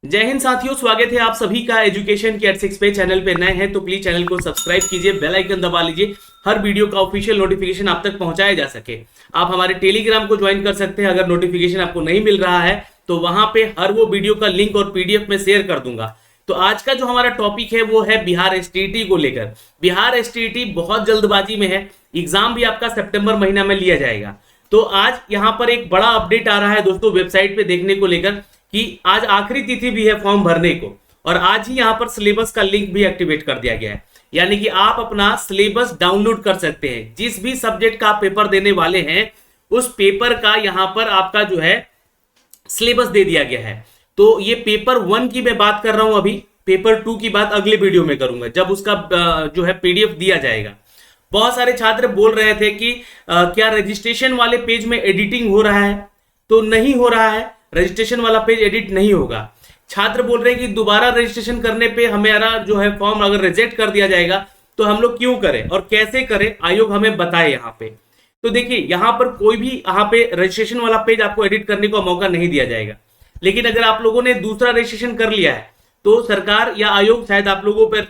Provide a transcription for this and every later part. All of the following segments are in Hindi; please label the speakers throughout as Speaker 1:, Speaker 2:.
Speaker 1: जय हिंद साथियों, स्वागत है आप सभी का एजुकेशन के एट 6 पे। चैनल पे नए हैं तो प्लीज चैनल को सब्सक्राइब कीजिए, बेल आइकन दबा लीजिए, हर वीडियो का ऑफिशियल नोटिफिकेशन आप तक पहुंचाया जा सके। आप हमारे टेलीग्राम को ज्वाइन कर सकते हैं। अगर नोटिफिकेशन आपको नहीं मिल रहा है तो वहां पे हर वो वीडियो का लिंक और पीडीएफ में शेयर कर दूंगा। तो आज का जो हमारा टॉपिक है वो है बिहार एसटीईटी को लेकर। बिहार एसटीईटी बहुत जल्दबाजी में है, एग्जाम भी आपका सितंबर महीना में लिया जाएगा। तो आज यहां पर एक बड़ा अपडेट आ रहा है दोस्तों वेबसाइट पे देखने को लेकर कि आज आखिरी तिथि भी है फॉर्म भरने को, और आज ही यहां पर सिलेबस का लिंक भी एक्टिवेट कर दिया गया है। यानी कि आप अपना सिलेबस डाउनलोड कर सकते हैं। जिस भी सब्जेक्ट का आप पेपर देने वाले हैं उस पेपर का यहां पर आपका जो है सिलेबस दे दिया गया है। तो ये पेपर 1 की मैं बात कर रहा हूं, अभी पेपर 2 की बात अगले वीडियो में करूंगा जब उसका जो है पीडीएफ दिया जाएगा। बहुत सारे छात्र बोल रहे थे कि क्या रजिस्ट्रेशन वाले पेज में एडिटिंग हो रहा है, तो नहीं हो रहा है। रजिस्ट्रेशन वाला पेज एडिट नहीं होगा। छात्र बोल रहे हैं कि दोबारा रजिस्ट्रेशन करने पे हमारा जो है फॉर्म अगर रिजेक्ट कर दिया जाएगा तो हम लोग क्यों करें और कैसे करें, आयोग हमें बताए यहाँ पे। तो देखिए यहाँ पर कोई भी यहाँ पे रजिस्ट्रेशन वाला पेज आपको एडिट करने का मौका नहीं दिया जाएगा। लेकिन अगर आप लोगों ने दूसरा रजिस्ट्रेशन कर लिया है तो सरकार या आयोग शायद आप लोगों पर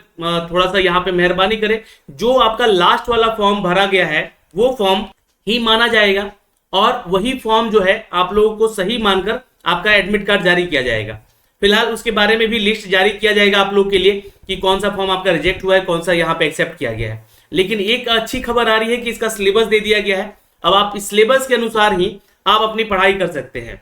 Speaker 1: थोड़ा सा यहाँ पे मेहरबानी करे। जो आपका लास्ट वाला फॉर्म भरा गया है वो फॉर्म ही माना जाएगा और वही फॉर्म जो है आप लोगों को सही मानकर आपका एडमिट कार्ड जारी किया जाएगा। फिलहाल उसके बारे में भी लिस्ट जारी किया जाएगा आप लोग के लिए कि कौन सा फॉर्म आपका रिजेक्ट हुआ है, कौन सा यहाँ पे एक्सेप्ट किया गया है। लेकिन एक अच्छी खबर आ रही है कि इसका सिलेबस दे दिया गया है। अब आप इस सिलेबस के अनुसार ही आप अपनी पढ़ाई कर सकते हैं।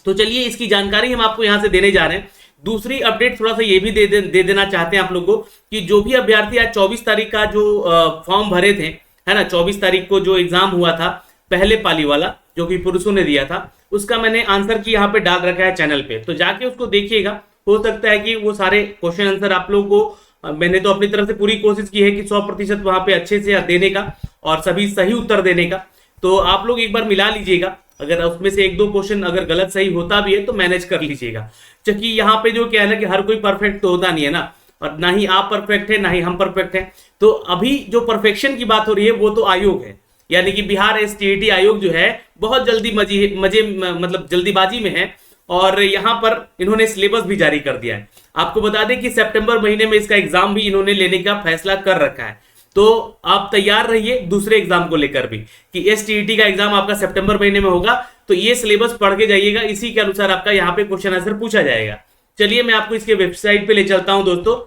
Speaker 1: तो चलिए इसकी जानकारी हम आपको यहाँ से देने जा रहे हैं। दूसरी अपडेट थोड़ा सा ये भी दे देना चाहते हैं आप लोगों को कि जो भी अभ्यर्थी आज 24 तारीख का जो फॉर्म भरे थे, है ना, 24 तारीख को जो एग्जाम हुआ था पहले पाली वाला जो कि पुरुषों ने दिया था, उसका मैंने आंसर की यहाँ पे डाल रखा है चैनल पे, तो जाके उसको देखिएगा। हो सकता है कि वो सारे क्वेश्चन आंसर आप लोगों को, मैंने तो अपनी तरफ से पूरी कोशिश की है कि 100% वहां पे अच्छे से देने का और सभी सही उत्तर देने का। तो आप लोग एक बार मिला लीजिएगा। अगर उसमें से 1-2 क्वेश्चन अगर गलत सही होता भी है तो मैनेज कर लीजिएगा, क्योंकि यहाँ पे जो क्या है ना कि हर कोई परफेक्ट तो होता नहीं है ना, और ना ही आप परफेक्ट है ना ही हम परफेक्ट है। तो अभी जो परफेक्शन की बात हो रही है वो तो आयोग है, यानी कि बिहार एसटीईटी आयोग जो है बहुत जल्दी मतलब जल्दीबाजी में है और यहाँ पर इन्होंने सिलेबस भी जारी कर दिया है। आपको बता दें कि सितंबर महीने में इसका एग्जाम भी इन्होंने लेने का फैसला कर रखा है। तो आप तैयार रहिए दूसरे एग्जाम को लेकर भी कि एसटीईटी का एग्जाम आपका सितंबर महीने में होगा। तो ये सिलेबस पढ़ के जाइएगा, इसी के अनुसार आपका यहाँ पे क्वेश्चन आंसर पूछा जाएगा। चलिए मैं आपको इसके वेबसाइट पे ले चलता हूं दोस्तों।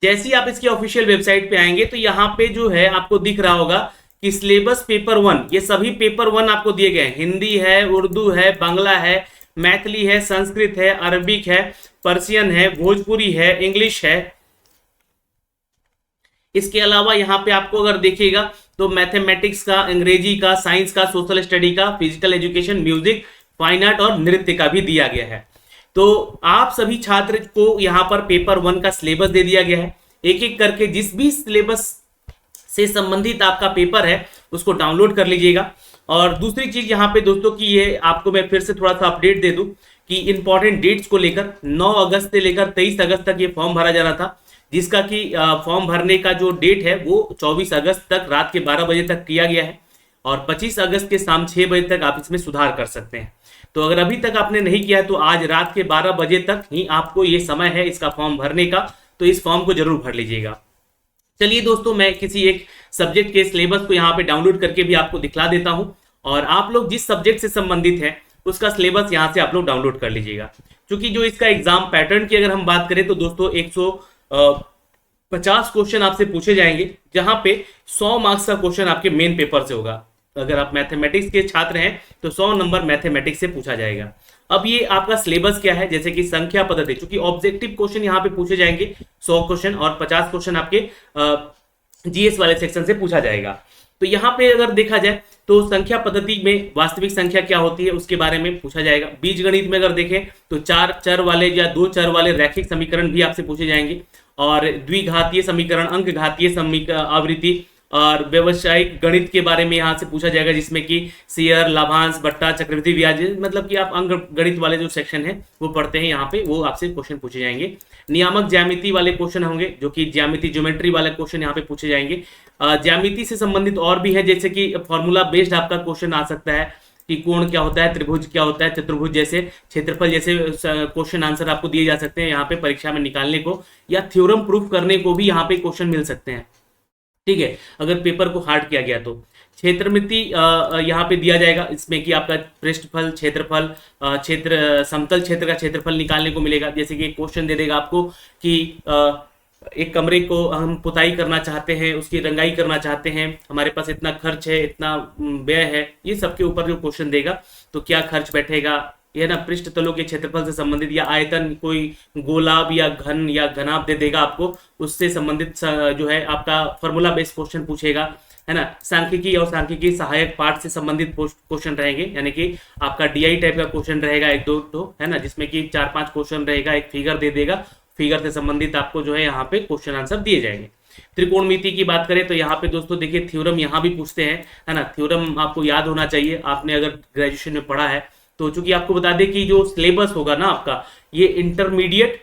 Speaker 1: जैसे ही आप इसकी ऑफिशियल वेबसाइट पे आएंगे तो यहाँ पे जो है आपको दिख रहा होगा कि सिलेबस पेपर 1, ये सभी पेपर 1 आपको दिए गए हैं। हिंदी है, उर्दू है, बांग्ला है, मैथिली है, संस्कृत है, अरबिक है, पर्शियन है, भोजपुरी है, इंग्लिश है। इसके अलावा यहाँ पे आपको अगर देखिएगा तो मैथमेटिक्स का, अंग्रेजी का, साइंस का, सोशल स्टडी का, physical education, music, fine art और नृत्य का भी दिया गया है। तो आप सभी छात्र को यहाँ पर पेपर 1 का सिलेबस दे दिया गया है। एक एक करके जिस भी सिलेबस से संबंधित आपका पेपर है उसको डाउनलोड कर लीजिएगा। और दूसरी चीज यहाँ पे दोस्तों की ये आपको मैं फिर से थोड़ा सा अपडेट दे दूं कि इंपॉर्टेंट डेट्स को लेकर 9 अगस्त से लेकर 23 अगस्त तक ये फॉर्म भरा जाना था, जिसका कि फॉर्म भरने का जो डेट है वो 24 अगस्त तक रात के 12 बजे तक किया गया है और 25 अगस्त के शाम 6 बजे तक आप इसमें सुधार कर सकते हैं। तो अगर अभी तक आपने नहीं किया है तो आज रात के 12 बजे तक ही आपको ये समय है इसका फॉर्म भरने का, तो इस फॉर्म को जरूर भर लीजिएगा। चलिए दोस्तों, मैं किसी एक सब्जेक्ट के सिलेबस को यहाँ पे डाउनलोड करके भी आपको दिखला देता हूँ और आप लोग जिस सब्जेक्ट से संबंधित है उसका सिलेबस यहाँ से आप लोग डाउनलोड कर लीजिएगा। क्योंकि जो इसका एग्जाम पैटर्न की अगर हम बात करें तो दोस्तों 150 क्वेश्चन आपसे पूछे जाएंगे, जहां पे 100 मार्क्स का क्वेश्चन आपके मेन पेपर से होगा। अगर आप मैथमेटिक्स के छात्र हैं तो 100 नंबर मैथमेटिक्स से पूछा जाएगा। अब ये आपका सिलेबस क्या है, जैसे कि संख्या पद्धति, क्योंकि ऑब्जेक्टिव क्वेश्चन यहाँ पे पूछे जाएंगे 100 क्वेश्चन और 50 क्वेश्चन आपके जीएस वाले सेक्शन से पूछा जाएगा। तो यहाँ पे अगर देखा जाए तो संख्या पद्धति में वास्तविक संख्या क्या होती है उसके बारे में पूछा जाएगा। बीज गणित में अगर देखें तो 4 चर वाले या 2 चर वाले रैखिक समीकरण भी आपसे पूछे जाएंगे और द्विघातीय समीकरण, अंक घातीय आवृत्ति और व्यवसायिक गणित के बारे में यहाँ से पूछा जाएगा, जिसमें कि शेयर, लाभांश, बट्टा, चक्रवृद्धि ब्याज, मतलब कि आप अंक गणित वाले जो सेक्शन है वो पढ़ते हैं यहाँ पे, वो आपसे क्वेश्चन पूछे जाएंगे। नियामक ज्यामिति वाले क्वेश्चन होंगे, जो कि ज्यामिति ज्योमेट्री वाले क्वेश्चन यहाँ पे पूछे जाएंगे। ज्यामिति से संबंधित और भी है, जैसे कि फॉर्मूला बेस्ड आपका क्वेश्चन आ सकता है, कि कोण क्या होता है, त्रिभुज क्या होता है, चतुर्भुज जैसे, क्षेत्रफल जैसे क्वेश्चन आंसर आपको दिए जा सकते हैं यहाँ पे परीक्षा में निकालने को, या थ्योरम प्रूफ करने को भी यहाँ पे क्वेश्चन मिल सकते हैं। ठीक है, अगर पेपर को हार्ड किया गया तो क्षेत्रमिति यहाँ पे दिया जाएगा, इसमें कि आपका पृष्ठफल, क्षेत्रफल, क्षेत्र समतल क्षेत्र का क्षेत्रफल निकालने को मिलेगा। जैसे कि एक क्वेश्चन दे देगा आपको कि एक कमरे को हम पुताई करना चाहते हैं, उसकी रंगाई करना चाहते हैं, हमारे पास इतना खर्च है, इतना व्यय है, ये सबके ऊपर जो क्वेश्चन देगा तो क्या खर्च बैठेगा, ये ना पृष्ठ तलों के क्षेत्रफल से संबंधित, या आयतन कोई गोलाब या घन या घनाभ दे देगा आपको, उससे संबंधित जो है आपका फॉर्मूला बेस्ड क्वेश्चन पूछेगा, है ना। सांख्यिकी और सांख्यिकी सहायक पाठ से संबंधित क्वेश्चन रहेंगे, यानी कि आपका डीआई टाइप का क्वेश्चन रहेगा एक दो, है ना, जिसमें कि 4-5 क्वेश्चन रहेगा, एक फिगर दे देगा, फिगर से संबंधित आपको जो है यहाँ पे क्वेश्चन आंसर दिए जाएंगे। त्रिकोणमिति की बात करें तो यहाँ पे दोस्तों देखिए थ्योरम यहाँ भी पूछते हैं, है ना। थ्योरम आपको याद होना चाहिए, आपने अगर ग्रेजुएशन में पढ़ा है तो। चूंकि आपको बता दें कि जो सिलेबस होगा ना आपका, ये इंटरमीडिएट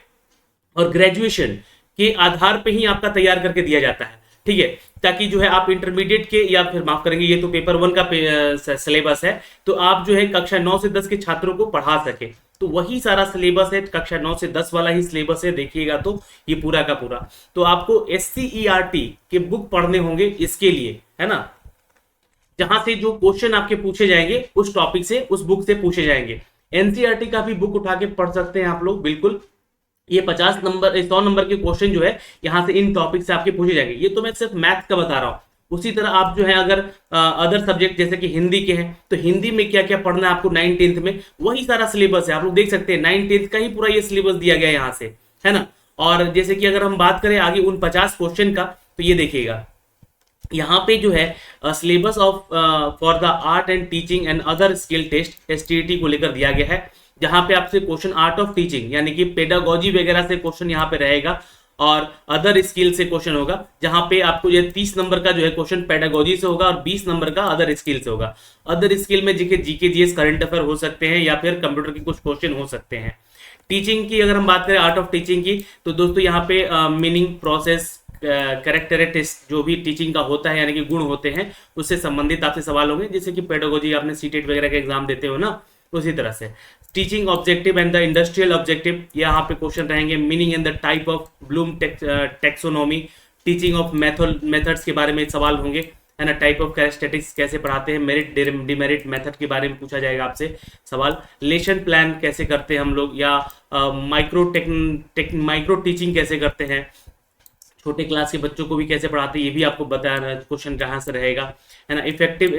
Speaker 1: और ग्रेजुएशन के आधार पे ही आपका तैयार करके दिया जाता है, ठीक है, ताकि जो है आप इंटरमीडिएट के, या फिर माफ करेंगे, ये तो पेपर 1 का सिलेबस है, तो आप जो है कक्षा 9 से 10 के छात्रों को पढ़ा सके, तो वही सारा सिलेबस है, कक्षा 9 से 10 वाला ही सिलेबस है, देखिएगा तो ये पूरा का पूरा। तो आपको SCERT के बुक पढ़ने होंगे इसके लिए, है ना, जहां से जो क्वेश्चन आपके पूछे जाएंगे उस टॉपिक से, उस बुक से पूछे जाएंगे। NCERT का भी बुक उठा के पढ़ सकते हैं आप लोग, बिल्कुल। ये 50 नंबर 100 नंबर के क्वेश्चन जो है यहाँ से इन टॉपिक से आपके पूछे जाएंगे। ये तो मैं सिर्फ मैथ का बता रहा हूँ। उसी तरह आप जो है अगर अदर सब्जेक्ट जैसे कि हिंदी के हैं तो हिंदी में क्या क्या पढ़ना है आपको 9th-10th में, वही सारा सिलेबस है, आप लोग देख सकते हैं 9th-10th का ही पूरा ये सिलेबस दिया गया है यहाँ से, है ना। और जैसे कि अगर हम बात करें आगे उन 50 क्वेश्चन का, तो ये देखिएगा यहाँ पे जो है syllabus of for the art and teaching and other skill test STET को लेकर दिया गया है, जहां पे आपसे क्वेश्चन आर्ट ऑफ टीचिंग यानी कि पेडागोजी वगैरह से क्वेश्चन यहाँ पे रहेगा, और अदर स्किल से क्वेश्चन होगा, जहां पे आपको ये 30 नंबर का जो है क्वेश्चन पेडागोजी से होगा और 20 नंबर का अदर स्किल से होगा। अदर स्किल में जीके जीएस करंट अफेयर हो सकते हैं, या फिर कंप्यूटर के कुछ क्वेश्चन हो सकते हैं। टीचिंग की अगर हम बात करें, आर्ट ऑफ टीचिंग की, तो दोस्तों यहाँ पे मीनिंग, प्रोसेस, कैरेक्टरिस्टिक्स जो भी टीचिंग का होता है, यानी कि गुण होते हैं, उससे संबंधित आपसे सवाल होंगे, जैसे कि पेडागोजी आपने सीटेट वगैरह का एग्जाम देते हो ना, उसी तरह से। Teaching objective and the industrial objective, यहाँ पे क्वेश्चन रहेंगे। Meaning and the type of Bloom taxonomy, teaching of methods के बारे में सवाल होंगे, है ना। टाइप ऑफ कैरेक्टरिस्टिक्स कैसे पढ़ाते हैं, मेरिट डिमेरिट मेथड के बारे में पूछा जाएगा आपसे सवाल। लेसन प्लान कैसे करते हैं हम लोग, या माइक्रो टीचिंग कैसे करते हैं, छोटे क्लास के बच्चों को भी कैसे पढ़ाते हैं, ये भी आपको बताना क्वेश्चन कहाँ से रहेगा, है ना। इफेक्टिव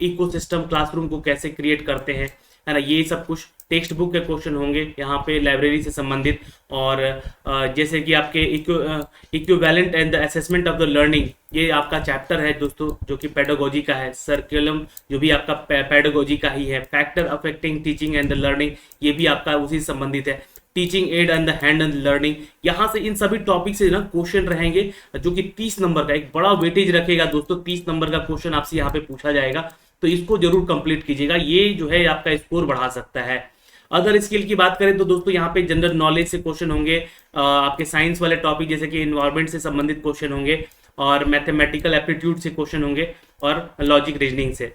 Speaker 1: इकोसिस्टम क्लासरूम को कैसे क्रिएट करते हैं, है ना। ये सब कुछ टेक्स्ट बुक के क्वेश्चन होंगे यहाँ पे लाइब्रेरी से संबंधित। और जैसे कि आपके equivalent and the assessment of the learning, ये आपका चैप्टर है दोस्तों जो कि पेडागोजी का है। सर्कुलम जो भी आपका पेडागोजी का ही है। Factor affecting teaching and the learning, ये भी आपका उसी से संबंधित है। Teaching add and the hand and learning, यहाँ से इन सभी टॉपिक से ना क्वेश्चन रहेंगे, जो कि 30 नंबर का एक बड़ा वेटेज रखेगा दोस्तों। 30 नंबर का क्वेश्चन आपसे यहाँ पे पूछा जाएगा, तो इसको जरूर कंप्लीट कीजिएगा, ये जो है आपका स्कोर बढ़ा सकता है। अदर स्किल की बात करें तो दोस्तों यहाँ पे जनरल नॉलेज से क्वेश्चन होंगे, आपके साइंस वाले टॉपिक जैसे कि इन्वायरमेंट से संबंधित क्वेश्चन होंगे, और मैथमेटिकल एप्टीट्यूड से क्वेश्चन होंगे, और लॉजिक रीजनिंग से।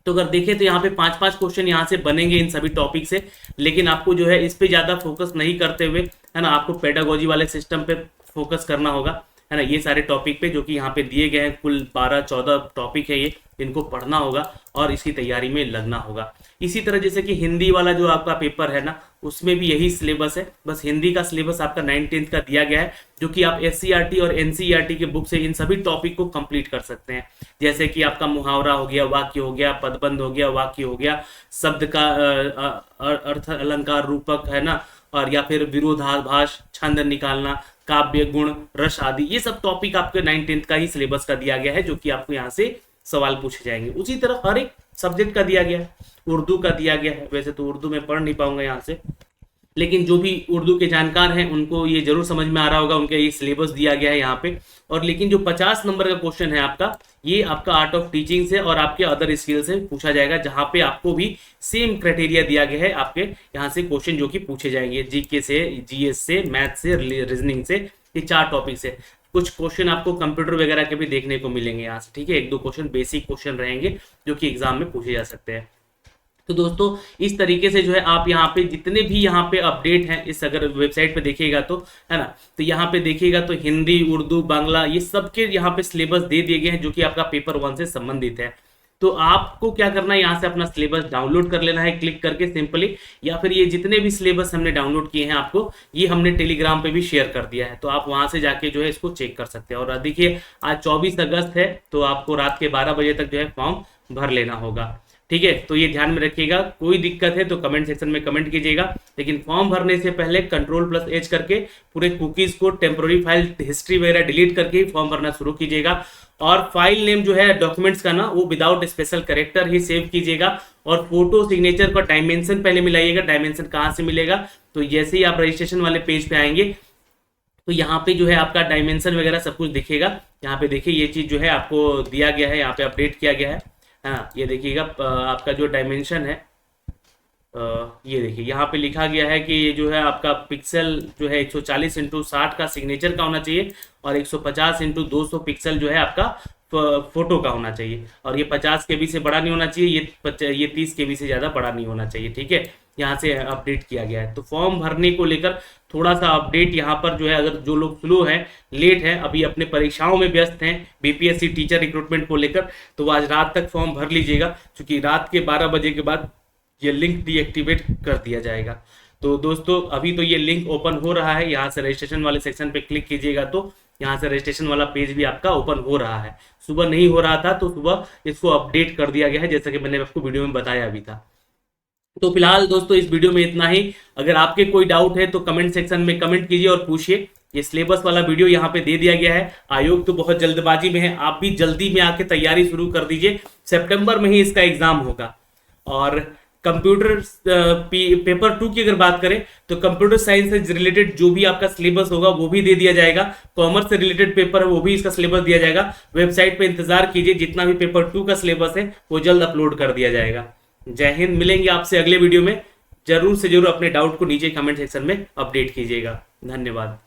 Speaker 1: तो अगर देखें तो यहाँ पे 5-5 क्वेश्चन यहाँ से बनेंगे इन सभी टॉपिक से, लेकिन आपको जो है इस पे ज्यादा फोकस नहीं करते हुए, है ना, आपको पेडागोजी वाले सिस्टम पे फोकस करना होगा, है ना। ये सारे टॉपिक पे जो कि यहाँ पे दिए गए हैं, कुल 12-14 टॉपिक है ये, इनको पढ़ना होगा और इसकी तैयारी में लगना होगा। इसी तरह जैसे कि हिंदी वाला जो आपका पेपर है ना, उसमें भी यही सिलेबस है, बस हिंदी का सिलेबस आपका 9th-10th का दिया गया है, जो कि आप SCERT और NCERT के बुक से इन सभी टॉपिक को कंप्लीट कर सकते हैं। जैसे कि आपका मुहावरा हो गया, वाक्य हो गया, पदबंध हो गया, वाक्य हो गया, शब्द का अर्थ अलंकार रूपक, है ना, और या फिर विरोधाभास, छंद निकालना, काव्य गुण, रस आदि, ये सब टॉपिक आपके 9th-10th का ही सिलेबस का दिया गया है, जो कि आपको यहाँ से सवाल पूछे जाएंगे। उसी तरह हर एक सब्जेक्ट का दिया गया है। उर्दू का दिया गया है, वैसे तो उर्दू में पढ़ नहीं पाऊंगा यहाँ से, लेकिन जो भी उर्दू के जानकार हैं उनको ये जरूर समझ में आ रहा होगा, उनके ये सिलेबस दिया गया है यहाँ पे। और लेकिन जो 50 नंबर का क्वेश्चन है आपका, ये आपका आर्ट ऑफ टीचिंग से और आपके अदर स्किल से पूछा जाएगा, जहाँ पे आपको भी सेम क्राइटेरिया दिया गया है। आपके यहाँ से क्वेश्चन जो कि पूछे जाएंगे जीके से, GS से, मैथ से, रीजनिंग से, ये 4 टॉपिक से। कुछ क्वेश्चन आपको कंप्यूटर वगैरह के भी देखने को मिलेंगे यहाँ से, ठीक है। 1-2 क्वेश्चन बेसिक क्वेश्चन रहेंगे जो कि एग्जाम में पूछे जा सकते हैं। तो दोस्तों इस तरीके से जो है आप यहाँ पे जितने भी यहाँ पे अपडेट हैं इस अगर वेबसाइट पे देखिएगा तो, है ना, तो यहाँ पे देखिएगा तो हिंदी, उर्दू, बांग्ला ये सबके यहाँ पे सिलेबस दे दिए गए हैं जो कि आपका पेपर 1 से संबंधित है। तो आपको क्या करना है, यहाँ से अपना सिलेबस डाउनलोड कर लेना है क्लिक करके सिंपली, या फिर ये जितने भी सिलेबस हमने डाउनलोड किए हैं आपको ये हमने टेलीग्राम पे भी शेयर कर दिया है, तो आप वहां से जाके जो है इसको चेक कर सकते हैं। और देखिए आज 24 अगस्त है तो आपको रात के 12 बजे तक जो है फॉर्म भर लेना होगा। ठीक है, तो ये ध्यान में रखिएगा, कोई दिक्कत है तो कमेंट सेक्शन में कमेंट कीजिएगा, लेकिन फॉर्म भरने से पहले Ctrl+H करके पूरे कुकीज को, टेम्पोररी फाइल हिस्ट्री वगैरह डिलीट करके ही फॉर्म भरना शुरू कीजिएगा। और फाइल नेम जो है डॉक्यूमेंट्स का ना वो विदाउट स्पेशल करेक्टर ही सेव कीजिएगा। और फोटो सिग्नेचर का डायमेंशन पहले मिलाइएगा। डायमेंशन कहाँ से मिलेगा, तो जैसे ही आप रजिस्ट्रेशन वाले पेज पे आएंगे तो यहाँ पे जो है आपका डायमेंशन वगैरह सब कुछ दिखेगा। यहाँ पे देखिए ये चीज जो है आपको दिया गया है, यहाँ पे अपडेट किया गया है। हाँ ये देखिएगा आपका जो डायमेंशन है, ये देखिए यहाँ पे लिखा गया है कि ये जो है आपका पिक्सल जो है 140x60 का सिग्नेचर का होना चाहिए और 150x200 पिक्सल जो है आपका फोटो का होना चाहिए। और ये 50 KB से बड़ा नहीं होना चाहिए, ये 30 KB से ज़्यादा बड़ा नहीं होना चाहिए। ठीक है, यहाँ से अपडेट किया गया है। तो फॉर्म भरने को लेकर थोड़ा सा अपडेट यहाँ पर जो है, अगर जो लोग स्लो हैं, लेट हैं, अभी अपने परीक्षाओं में व्यस्त हैं बीपीएससी टीचर रिक्रूटमेंट को लेकर, तो आज रात तक फॉर्म भर लीजिएगा, क्योंकि रात के 12 बजे के बाद ये लिंक डीएक्टिवेट कर दिया जाएगा। तो दोस्तों अभी तो ये लिंक ओपन हो रहा है, यहाँ से रजिस्ट्रेशन वाले सेक्शन पे क्लिक कीजिएगा तो यहाँ से रजिस्ट्रेशन वाला पेज भी आपका ओपन हो रहा है। सुबह नहीं हो रहा था तो सुबह इसको अपडेट कर दिया गया है, जैसा कि मैंने आपको वीडियो में बताया भी था। तो फिलहाल दोस्तों इस वीडियो में इतना ही। अगर आपके कोई डाउट है तो कमेंट सेक्शन में कमेंट कीजिए और पूछिए। ये सिलेबस वाला वीडियो यहाँ पे दे दिया गया है। आयोग तो बहुत जल्दबाजी में है, आप भी जल्दी में आके तैयारी शुरू कर दीजिए, सितंबर में ही इसका एग्जाम होगा। और कंप्यूटर पेपर 2 की अगर बात करें तो कंप्यूटर साइंस से रिलेटेड जो भी आपका सिलेबस होगा वो भी दे दिया जाएगा। कॉमर्स से रिलेटेड पेपर है वो भी इसका सिलेबस दिया जाएगा। वेबसाइट पे इंतजार कीजिए, जितना भी पेपर 2 का सिलेबस है वो जल्द अपलोड कर दिया जाएगा। जय हिंद, मिलेंगे आपसे अगले वीडियो में। जरूर से जरूर अपने डाउट को नीचे कमेंट सेक्शन में अपडेट कीजिएगा। धन्यवाद।